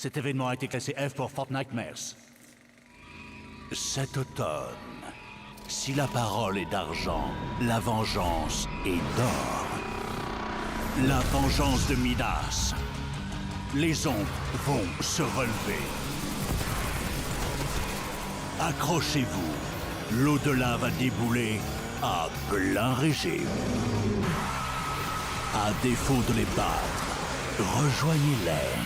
Cet événement a été classé F pour Fortnitemares. Cet automne, si la parole est d'argent, la vengeance est d'or. La vengeance de Midas. Les ombres vont se relever. Accrochez-vous, l'au-delà va débouler à plein régime. À défaut de les battre, rejoignez-les.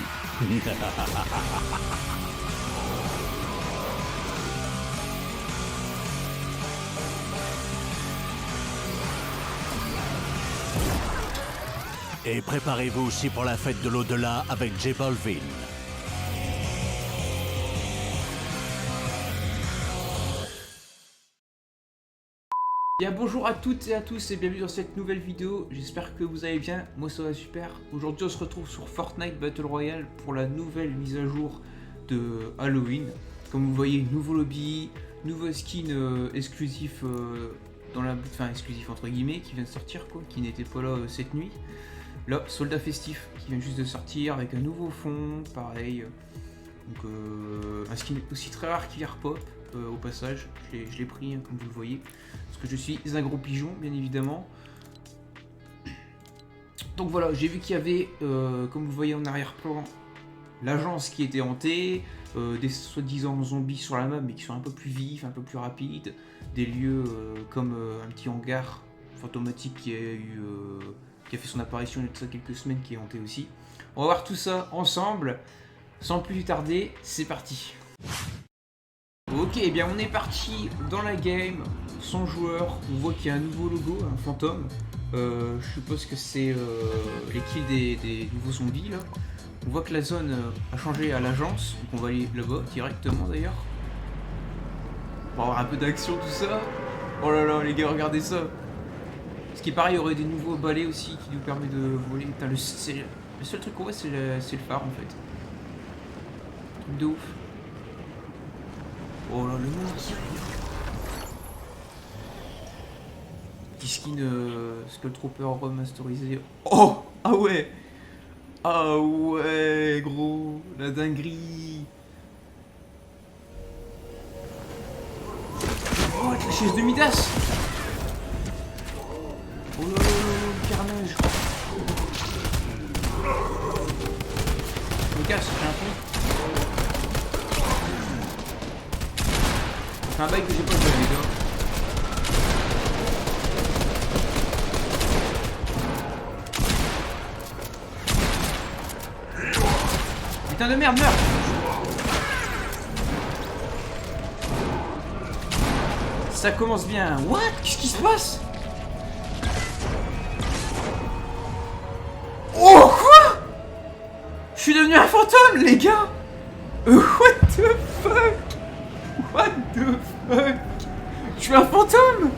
Et préparez-vous aussi pour la fête de l'au-delà avec J Balvin. Bien bonjour à toutes et à tous et bienvenue dans cette nouvelle vidéo, j'espère que vous allez bien, moi ça va super. Aujourd'hui on se retrouve sur Fortnite Battle Royale pour la nouvelle mise à jour de Halloween. Comme vous voyez, nouveau lobby, nouveau skin exclusif exclusif entre guillemets, qui vient de sortir quoi, qui n'était pas là cette nuit. Là, soldat festif qui vient juste de sortir avec un nouveau fond, pareil. Donc un skin aussi très rare qu'il pop au passage, je l'ai pris hein, comme vous le voyez. Parce que je suis un gros pigeon, bien évidemment. Donc voilà, j'ai vu qu'il y avait, comme vous voyez en arrière-plan, l'agence qui était hantée, des soi-disant zombies sur la map, mais qui sont un peu plus vifs, un peu plus rapides, des lieux comme un petit hangar fantomatique qui a fait son apparition il y a de ça quelques semaines, qui est hanté aussi. On va voir tout ça ensemble, sans plus tarder, c'est parti. Ok, eh bien on est parti dans la game, sans joueur, on voit qu'il y a un nouveau logo, un fantôme. Je suppose que c'est les kills des nouveaux zombies là. On voit que la zone a changé à l'agence, donc on va aller là-bas directement d'ailleurs. Pour avoir un peu d'action tout ça. Oh là là les gars, regardez ça. Ce qui est pareil, il y aurait des nouveaux balais aussi qui nous permettent de voler. Putain, le seul truc qu'on voit c'est le phare en fait. Truc de ouf. Oh là, le monde qui arrive. Petit skin Skull Trooper remasterisé. Oh! Ah ouais! Ah ouais, gros! La dinguerie! Oh, avec la chaise de Midas! Oh là là là là, le carnage! Je me casse, j'ai un fond. C'est un bail que j'ai pas joué les gars. Putain de merde, meurs! Ça commence bien. What? Qu'est-ce qui se passe? Oh quoi? Je suis devenu un fantôme les gars! What the fuck? What the fuck? Je suis un fantôme!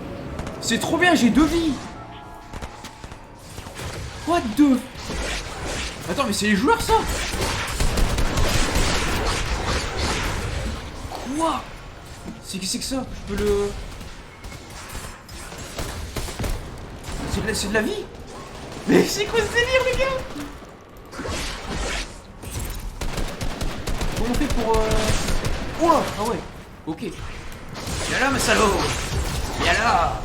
C'est trop bien, j'ai 2 vies! What the... Attends, mais c'est les joueurs ça? Quoi? C'est que ça? Je peux le... C'est de la vie? Mais c'est quoi ce délire les gars? Comment on fait pour... Oh là! Ah ouais! Ok. Viens là, ma salaud! Viens là!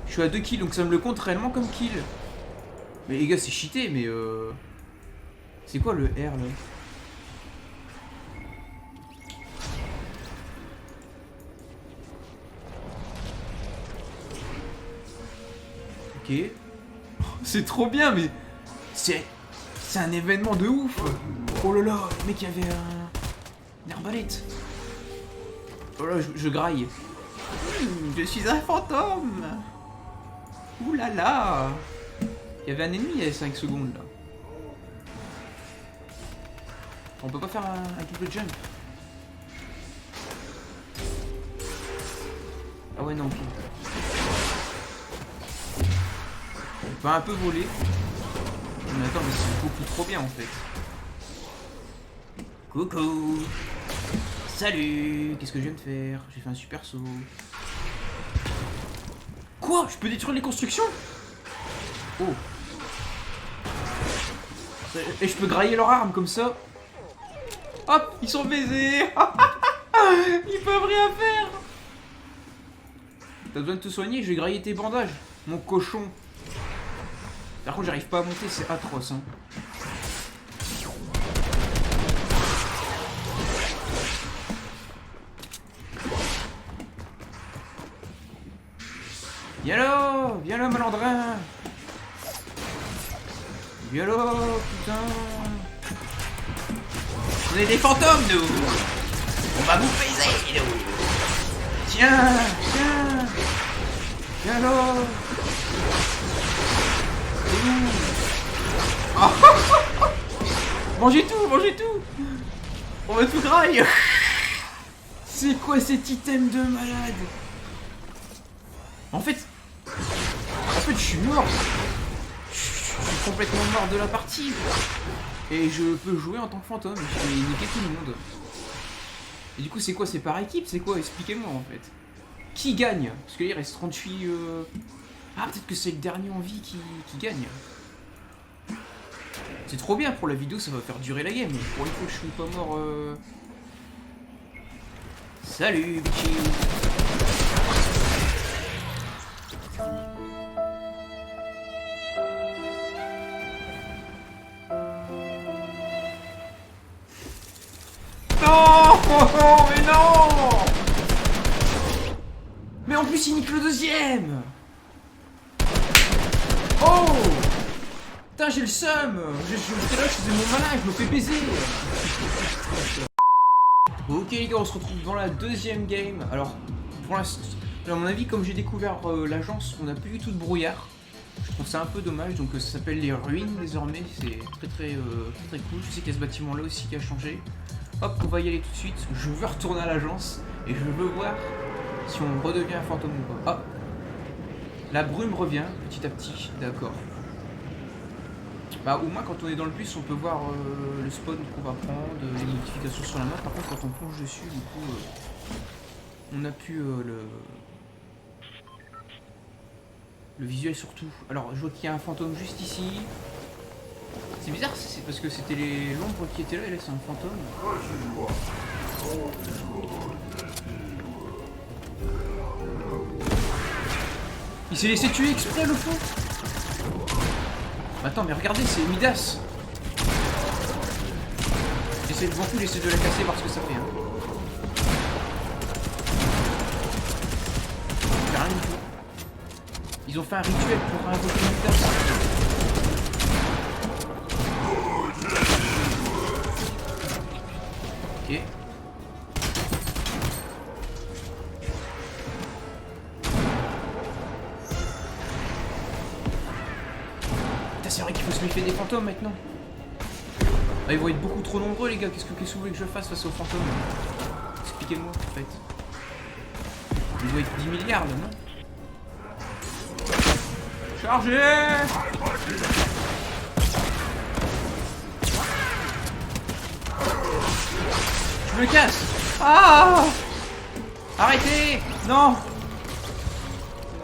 Je suis à 2 kills, donc ça me le compte réellement comme kill. Mais les gars, c'est cheaté, mais c'est quoi le R là? Ok. C'est trop bien, mais... C'est un événement de ouf! Oh là là, le mec, il y avait une arbalète. Oh là, je graille. Je suis un fantôme. Ouh là là. Il y avait un ennemi il y a 5 secondes là. On peut pas faire un double jump. Ah ouais non, ok. On peut un peu voler. Mais attends, mais c'est beaucoup trop bien en fait. Coucou. Salut. Qu'est-ce que je viens de faire? J'ai fait un super saut. Quoi? Je peux détruire les constructions? Oh. Et je peux grailler leur arme comme ça. Hop, ils sont baisés. Ils peuvent rien faire. T'as besoin de te soigner, je vais grailler tes bandages, mon cochon. Par contre, j'arrive pas à monter, c'est atroce. Hein. Viens là, malandrin. Viens là, putain. On est des fantômes, nous. On va vous baiser, nous. Tiens. Viens là. C'est où? Oh. Mangez tout. On va tout grailler. C'est quoi cet item de malade? En fait, je suis mort. Je suis complètement mort de la partie. Et je peux jouer en tant que fantôme. Je vais niquer tout le monde. Et du coup, c'est quoi? C'est par équipe? C'est quoi? Expliquez-moi en fait. Qui gagne? Parce que là, il reste 38... Ah, peut-être que c'est le dernier en vie qui gagne. C'est trop bien pour la vidéo, ça va faire durer la game. Pour une fois que je suis pas mort... Salut, bitchy. Non, mais non. Mais en plus il nique le deuxième. Oh putain, j'ai le seum. J'étais là, je faisais mon malin, je me fais baiser. Ok les gars, on se retrouve dans la deuxième game. Alors, pour l'instant, à mon avis, comme j'ai découvert l'agence, on n'a plus du tout de brouillard. Je trouve ça un peu dommage, donc ça s'appelle les ruines désormais. C'est très cool. Je sais qu'il y a ce bâtiment là aussi qui a changé. Hop, on va y aller tout de suite. Je veux retourner à l'agence et je veux voir si on redevient un fantôme ou pas. Hop, la brume revient petit à petit, d'accord. Bah au moins quand on est dans le bus, on peut voir le spawn qu'on va prendre, les notifications sur la map. Par contre, quand on plonge dessus, du coup, on n'a plus le visuel surtout. Alors, je vois qu'il y a un fantôme juste ici. C'est bizarre, c'est parce que c'était l'ombre qui était là et là c'est un fantôme. Il s'est laissé tuer exprès le fou. Attends, mais regardez, c'est Midas. J'essaie de m'en foutre, j'essaie de la casser parce que ça fait. Hein. Rien du tout. Ils ont fait un rituel pour invoquer Midas. Ok. Putain, c'est vrai qu'il faut se méfier des fantômes maintenant. Ah, ils vont être beaucoup trop nombreux les gars. Qu'est-ce que vous voulez que je fasse face aux fantômes? Expliquez-moi en fait. Ils vont être 10 milliards là, non? Chargez! Je me casse. Ah! Arrêtez! Non!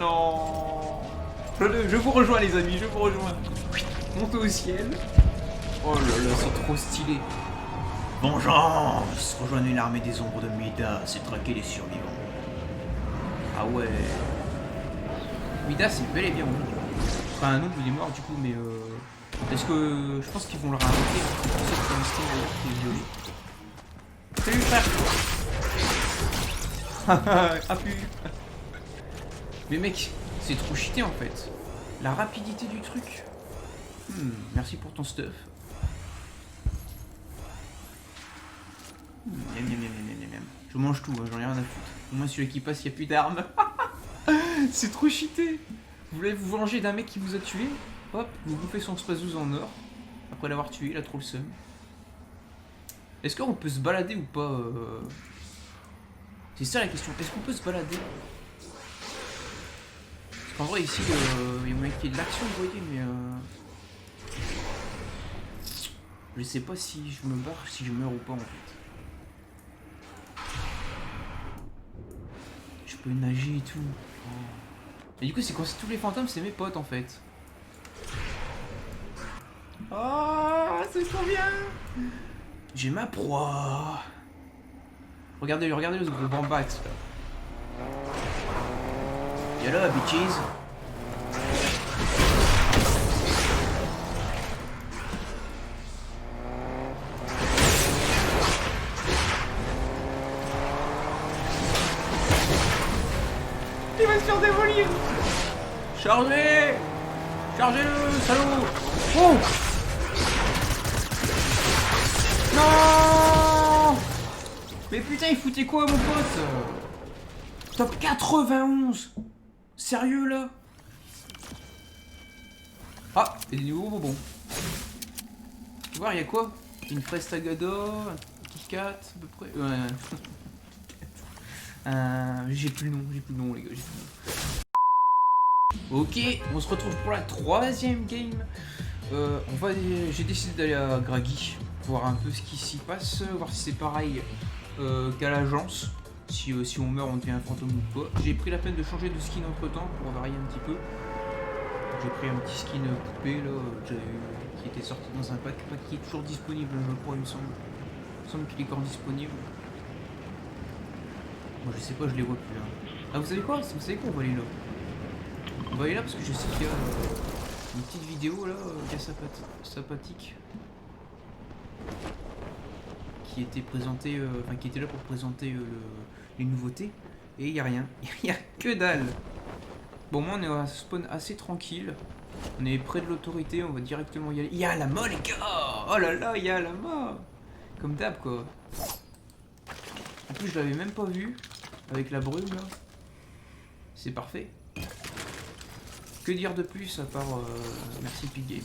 Non! Je vous rejoins les amis, je vous rejoins. Montez au ciel. Oh là là, c'est trop stylé. Vengeance! Rejoindre une armée des ombres de Midas et traquer les survivants. Ah ouais. Midas c'est bel et bien mort. Enfin non, il est mort du coup, mais est-ce que je pense qu'ils vont le réinvoquer? C'est pour ça que pour l'instant il est violé. Salut frère. Ah pu. Mais mec, c'est trop cheaté en fait. La rapidité du truc. Merci pour ton stuff. Je mange tout, hein, j'en ai rien à foutre. Au moins celui qui passe, il n'y a plus d'armes. C'est trop cheaté. Vous voulez vous venger d'un mec qui vous a tué? Hop, vous bouffez son spazouz en or. Après l'avoir tué, il a trop le seum. Est-ce qu'on peut se balader ou pas C'est ça la question. Est-ce qu'on peut se balader? Parce qu'en vrai ici, il y a moyen qu'il y ait de l'action, vous voyez, mais je sais pas si je me barre, si je meurs ou pas en fait. Je peux nager et tout. Oh. Et du coup, c'est quoi? Tous les fantômes, c'est mes potes en fait. Oh, c'est trop bien. J'ai ma proie. Regardez-le, ce gros bambax là. Y'a là, bitches. Il va se faire démolir. Chargez. Chargez-le, salaud. Oh. Non. Mais putain, il foutait quoi, mon pote? Top 91. Sérieux, là? Ah, et des nouveaux bonbons. Tu vois, il y a quoi? Une fraise tagada, un Kit Kat, à peu près. Ouais. J'ai plus le nom, les gars, j'ai plus le nom. Ok, on se retrouve pour la 3e game. J'ai décidé d'aller à Graggy, voir un peu ce qui s'y passe, voir si c'est pareil qu'à l'agence. Si on meurt, on devient un fantôme ou quoi. J'ai pris la peine de changer de skin entre temps pour varier un petit peu. J'ai pris un petit skin poupée là, qui était sorti dans un pack qui est toujours disponible, je crois, il me semble. Il me semble qu'il est encore disponible. Moi je sais pas, je les vois plus là. Ah, vous savez quoi? On va aller là. On va aller là parce que je sais qu'il y a une petite vidéo là, qui est sympathique. Qui était présenté, qui était là pour présenter les nouveautés. Et il n'y a rien. Il n'y a que dalle. Bon, moi on est à un spawn assez tranquille. On est près de l'autorité, on va directement y aller. Il y a la mort, les gars. Oh là là, il y a la mort. Comme d'hab quoi. En plus je l'avais même pas vu. Avec la brume là. C'est parfait. Que dire de plus à part merci Epic Game.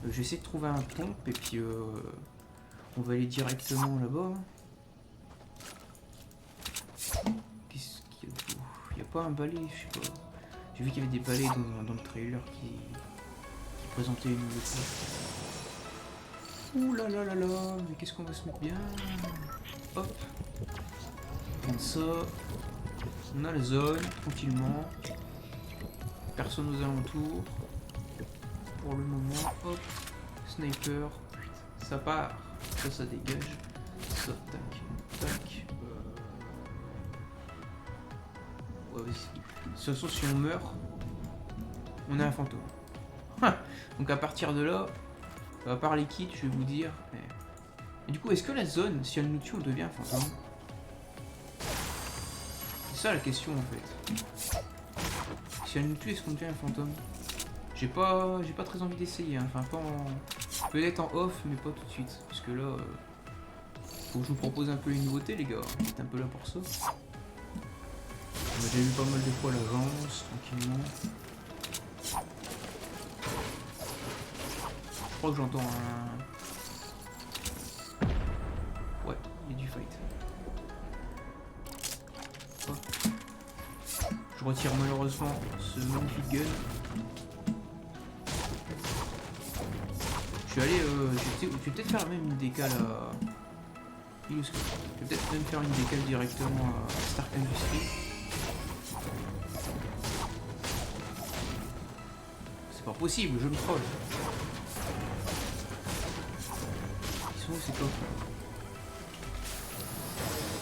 J'essaie de trouver un pompe et puis on va aller directement là-bas. Qu'est-ce qu'il y a d'autre? Il n'y a pas un balai, je sais pas. J'ai vu qu'il y avait des balais dans le trailer qui présentaient une nouveauté. Ouh là là là là, mais qu'est-ce qu'on va se mettre bien? Hop. Comme ça. On a la zone, tranquillement. Personne aux alentours. Pour le moment, hop, sniper, ça part, ça dégage, ça, tac, tac. Ouais, vas-y. De toute façon, si on meurt, on est un fantôme. Donc à partir de là, à part les kits, je vais vous dire. Et du coup, est-ce que la zone, si elle nous tue, on devient un fantôme? C'est ça la question en fait. Si elle nous tue, est-ce qu'on devient un fantôme? J'ai pas très envie d'essayer, hein. Enfin pas en... Peut-être en off, mais pas tout de suite. Parce que là, faut que je vous propose un peu une nouveauté les gars. C'est un peu là pour ça. On a déjà eu pas mal de fois l'agence, tranquillement. Je crois que j'entends un... Ouais, il y a du fight. Hop. Je retire malheureusement ce magnifique gun. Je vais aller, je vais peut-être faire même une décale à... Je vais peut-être même faire une décale directement à Stark Industries. C'est pas possible, je me troll. Ils sont où ces coffres?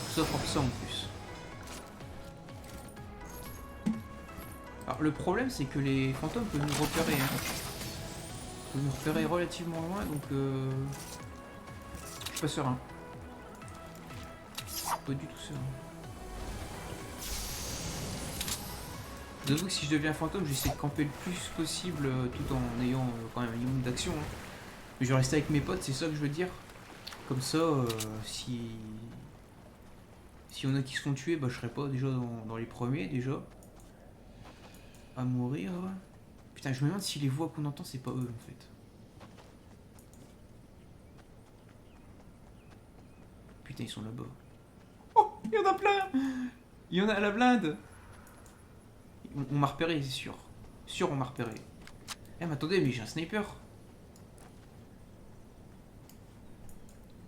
Sauf pour ça en plus. Alors le problème c'est que les fantômes peuvent nous repérer. Hein. Ils peuvent nous repérer relativement loin donc je suis pas serein. Pas du tout serein. J'avoue que si je deviens fantôme, j'essaie de camper le plus possible tout en ayant quand même un minimum d'action. Hein. Mais je vais rester avec mes potes, c'est ça que je veux dire. Comme ça, si y en a qui se font tuer, bah je serai pas déjà dans les premiers déjà. À mourir. Putain, je me demande si les voix qu'on entend, c'est pas eux en fait. Putain, ils sont là-bas. Oh, il y en a plein. Il y en a à la blinde. On m'a repéré, c'est sûr. Sûr, on m'a repéré. Eh, mais attendez, mais j'ai un sniper.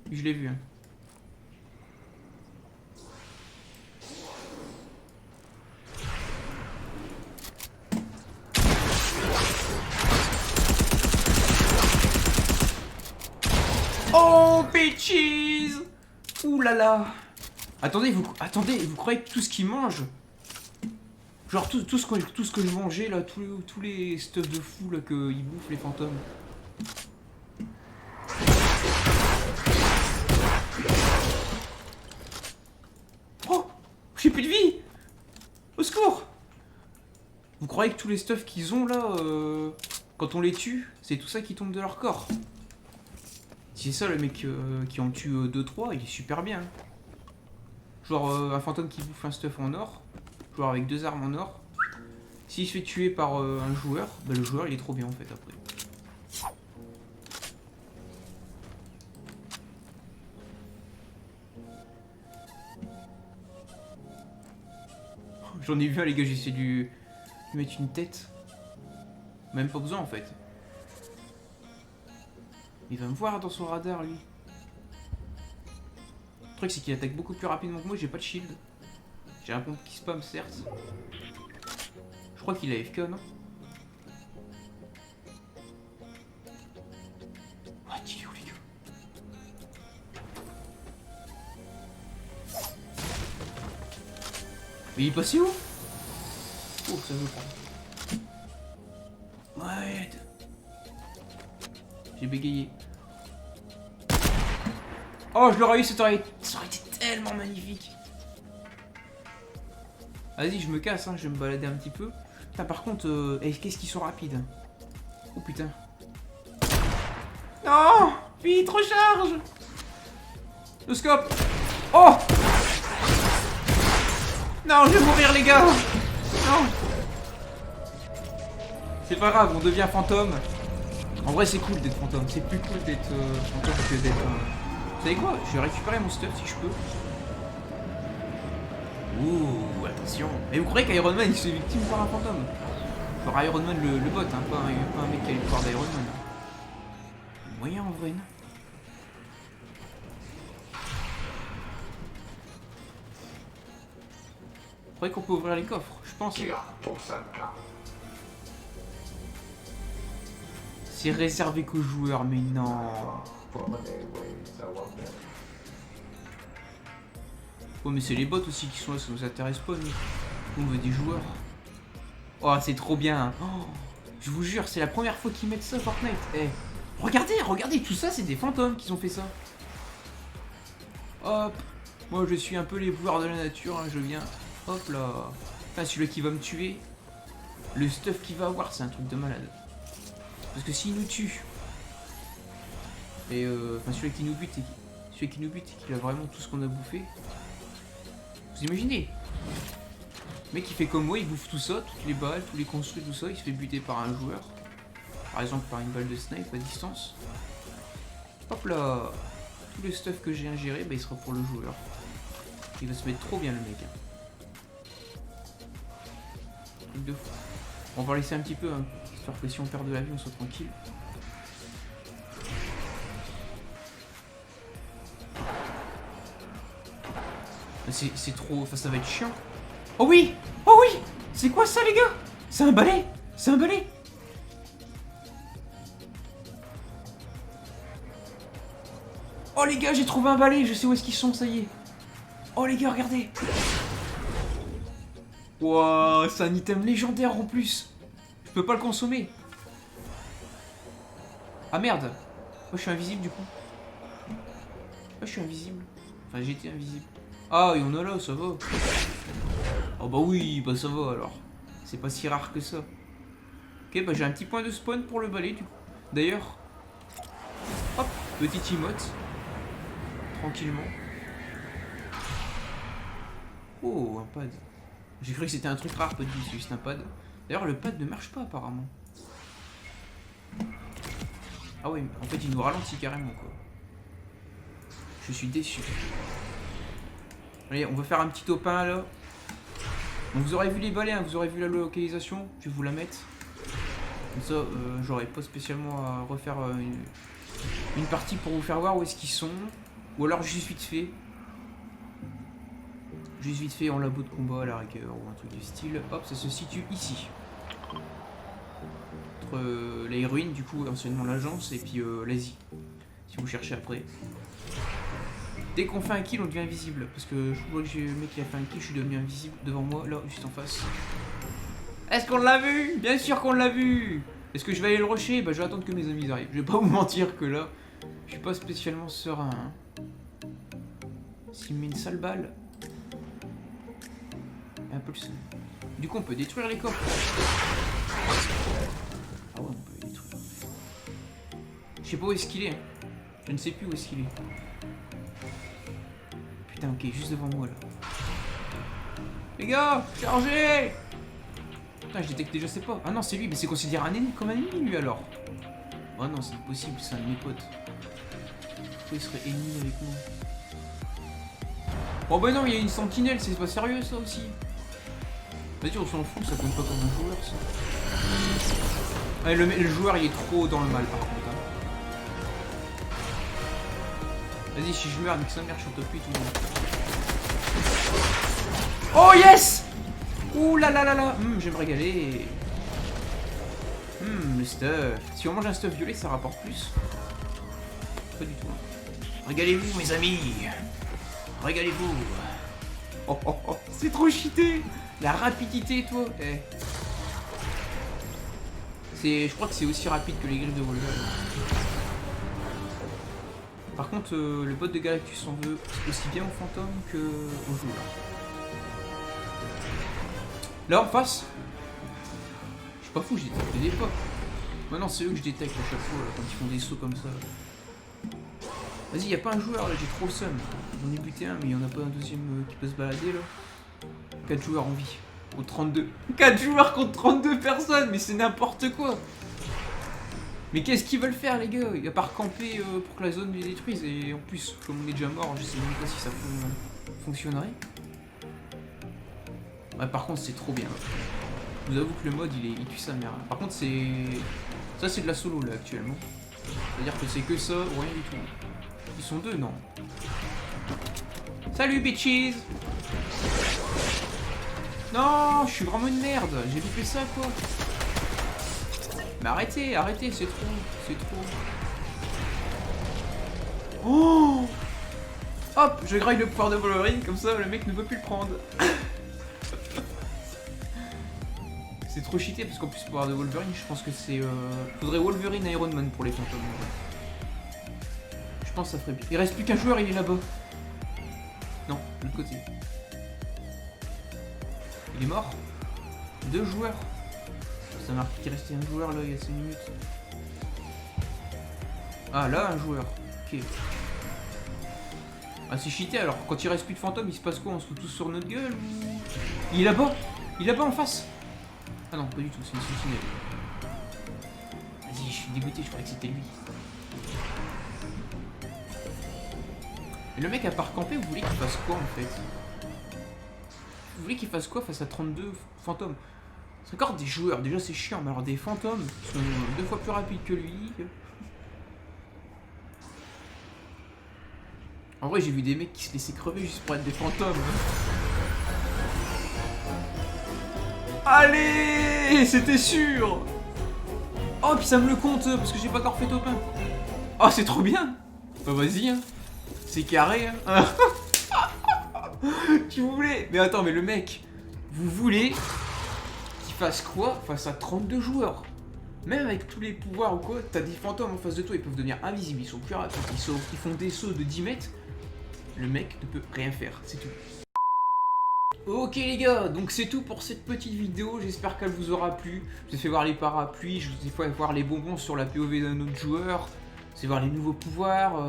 Je l'ai vu, hein. Oh, bitches! Ouh là là! Attendez, vous croyez que tout ce qu'ils mangent, genre tout ce que je mangeais là, tous les stuff de fou là qu'ils bouffent les fantômes. Oh! J'ai plus de vie! Au secours! Vous croyez que tous les stuff qu'ils ont là, quand on les tue, c'est tout ça qui tombe de leur corps? Si c'est ça le mec qui en tue 2-3, il est super bien. Genre un fantôme qui bouffe un stuff en or, genre avec 2 armes en or. S'il se fait tuer par un joueur, bah le joueur il est trop bien en fait après. J'en ai vu un les gars, j'ai essayé de lui mettre une tête. Même pas besoin en fait. Il va me voir dans son radar lui. Le truc c'est qu'il attaque beaucoup plus rapidement que moi, j'ai pas de shield. J'ai un pompe qui spam certes. Je crois qu'il a AFK non? Oh, il est où les gars? Mais il est passé où? Oh ça veut pas. Ouais. J'ai bégayé. Oh je l'aurais eu, ça aurait été tellement magnifique. Vas-y je me casse, hein, je vais me balader un petit peu. Putain par contre, qu'est-ce qu'ils sont rapides. Oh putain. Non! Vite, recharge! Le scope! Oh! Non, je vais mourir les gars! Non! C'est pas grave, on devient fantôme. En vrai c'est cool d'être fantôme, c'est plus cool d'être fantôme que d'être... Vous savez quoi? Je vais récupérer mon stuff si je peux. Ouh, attention. Mais vous croyez qu'Iron Man il se fait victime par un fantôme? Genre Iron Man le bot, hein, pas un mec qui a le pouvoir d'Iron Man. Moyen en vrai, non? Vous croyez qu'on peut ouvrir les coffres? Je pense. C'est réservé qu'aux joueurs, mais non. Oh mais c'est les bots aussi qui sont là, ça nous intéresse pas nous. On veut des joueurs. Oh c'est trop bien. Oh, je vous jure, c'est la première fois qu'ils mettent ça Fortnite. Eh, regardez, tout ça c'est des fantômes qui ont fait ça. Hop, moi je suis un peu les pouvoirs de la nature, hein, je viens. Hop là. Enfin celui-là qui va me tuer, le stuff qu'il va avoir c'est un truc de malade. Parce que s'il nous tue, et enfin celui qui nous bute et qu'il a vraiment tout ce qu'on a bouffé. Vous imaginez? Le mec il fait comme moi, il bouffe tout ça, toutes les balles, tous les construits, tout ça, il se fait buter par un joueur. Par exemple par une balle de snipe à distance. Hop là, tout le stuff que j'ai ingéré, bah, il sera pour le joueur. Il va se mettre trop bien le mec. Truc de fou. On va laisser un petit peu, hein, histoire que si on perd de la vie on soit tranquille. C'est trop... Enfin ça va être chiant. Oh oui! Oh oui! C'est quoi ça les gars? C'est un balai! C'est un balai! Oh les gars, j'ai trouvé un balai, je sais où est-ce qu'ils sont, ça y est. Oh les gars, regardez. Wow, c'est un item légendaire en plus. Je peux pas le consommer. Ah merde. Moi je suis invisible du coup. Moi je suis invisible. Enfin j'étais invisible. Ah, il y en a là, ça va. Oh bah oui, bah ça va alors. C'est pas si rare que ça. Ok, bah j'ai un petit point de spawn pour le balai du coup. D'ailleurs, hop, petit emote. Tranquillement. Oh, un pad. J'ai cru que c'était un truc rare, pas du tout, c'est juste un pad. D'ailleurs, le pad ne marche pas apparemment. Ah ouais, en fait, il nous ralentit carrément quoi. Je suis déçu. Allez, on va faire un petit topin là. Donc vous aurez vu les balais, hein, vous aurez vu la localisation, je vais vous la mettre. Comme ça, j'aurais pas spécialement à refaire une partie pour vous faire voir où est-ce qu'ils sont. Ou alors juste vite fait. Juste vite fait en labo de combat à la rigueur ou un truc du style. Hop, ça se situe ici. Entre les ruines, du coup, anciennement l'agence, et puis l'Asie. si vous cherchez après. Dès qu'on fait un kill, on devient invisible. Parce que je vois que j'ai le mec qui a fait un kill, je suis devenu invisible devant moi, là, juste en face. Est-ce qu'on l'a vu? Bien sûr qu'on l'a vu. Est-ce que je vais aller le rusher? Bah je vais attendre que mes amis arrivent. Je vais pas vous mentir que là, je suis pas spécialement serein. Hein. S'il me met une sale balle. Un peu le seul. Du coup on peut détruire les coffres. Ah ouais on peut les détruire. Je sais pas où est-ce qu'il est. Hein. Je ne sais plus où est-ce qu'il est. Putain ok, juste devant moi là. Les gars, chargez! Putain, je détecte déjà ses pas. Ah non, c'est lui, mais c'est considéré un ennemi comme un ennemi lui alors. Oh non, c'est impossible, c'est un de mes potes. Pourquoi il serait ennemi avec moi? Oh bah non, il y a une sentinelle, c'est pas sérieux ça aussi. Vas-y, on s'en fout, ça compte pas comme un joueur ça. Ouais, le joueur il est trop dans le mal par contre. Hein. Vas-y, si je meurs, nique sa mère, je suis au top 8 tout le monde. Oh yes! Ouh là là là là, je vais me régaler. Le stuff. Si on mange un stuff violet, ça rapporte plus. Pas du tout. Régalez-vous, mes amis. Régalez-vous. Oh oh oh, c'est trop cheaté. La rapidité, toi. Eh. Je crois que c'est aussi rapide que les griffes de Wolverine. Par contre, le bot de Galactus en veut aussi bien au fantôme que au joueur. Là en face, je suis pas fou, j'ai détecté des pas. Maintenant c'est eux que je détecte à chaque fois là, quand ils font des sauts comme ça. Vas-y, y'a pas un joueur là, j'ai trop le seum. J'en ai buté un, mais y'en a pas un deuxième qui peut se balader là. 4 joueurs en vie. Contre 32. 4 joueurs contre 32 personnes, mais c'est n'importe quoi. Mais qu'est-ce qu'ils veulent faire les gars? À part camper pour que la zone les détruise. Et en plus, comme on est déjà mort, je sais même pas si ça fonctionnerait. Ouais, par contre c'est trop bien. Je vous avoue que le mode il tue sa mère. Par contre c'est... Ça c'est de la solo là actuellement. C'est-à-dire que c'est que ça ou rien du tout. Ils sont deux, non? Salut bitches! Non, je suis vraiment une merde. J'ai loupé ça quoi. Mais arrêtez, arrêtez, c'est trop. C'est trop. Oh! Hop, je graille le pouvoir de Wolverine, comme ça le mec ne peut plus le prendre. C'est trop cheaté parce qu'en plus pouvoir de Wolverine, je pense que c'est... Faudrait Wolverine Iron Man pour les fantômes. Je pense que ça ferait bien. Il reste plus qu'un joueur, il est là-bas. Non, de l'autre côté. Il est mort. 2 joueurs. Ça marque qu'il restait un joueur là il y a 5 minutes. Ah là un joueur. Ok. Ah c'est cheaté alors. Quand il reste plus de fantômes, il se passe quoi? On se fout tous sur notre gueule ou... Il est là-bas. Il est là-bas en face. Ah non, pas du tout, c'est une sentinelle. Vas-y, je suis dégoûté, je croyais que c'était lui. Et le mec à part camper, vous voulez qu'il fasse quoi en fait? Vous voulez qu'il fasse quoi face à 32 fantômes? C'est encore des joueurs, déjà c'est chiant, mais alors des fantômes qui sont 2 fois plus rapides que lui. En vrai, j'ai vu des mecs qui se laissaient crever juste pour être des fantômes. Allez, c'était sûr. Oh, puis ça me le compte, parce que j'ai pas encore fait top 1. Oh, c'est trop bien. Bah vas-y, hein. C'est carré, hein. Tu voulais... Mais attends, mais le mec, vous voulez qu'il fasse quoi face à 32 joueurs? Même avec tous les pouvoirs ou quoi, t'as des fantômes en face de toi, ils peuvent devenir invisibles, ils sont plus rapides, ils font des sauts de 10 mètres. Le mec ne peut rien faire, c'est tout. Ok les gars, donc c'est tout pour cette petite vidéo, j'espère qu'elle vous aura plu. Je vous ai fait voir les parapluies, je vous ai fait voir les bonbons sur la POV d'un autre joueur. Je vous ai fait voir les nouveaux pouvoirs,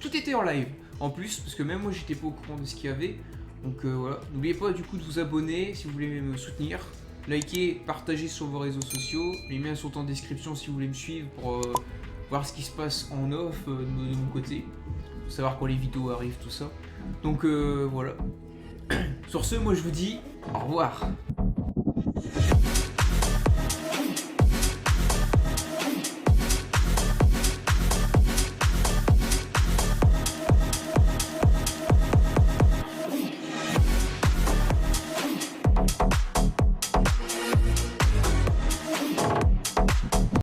tout était en live. En plus, parce que même moi j'étais pas au courant de ce qu'il y avait. Donc voilà, n'oubliez pas du coup de vous abonner si vous voulez me soutenir. Likez, partagez sur vos réseaux sociaux. Les liens sont en description si vous voulez me suivre pour voir ce qui se passe en off de mon côté. Pour savoir quand les vidéos arrivent, tout ça. Donc voilà. Sur ce, moi je vous dis au revoir.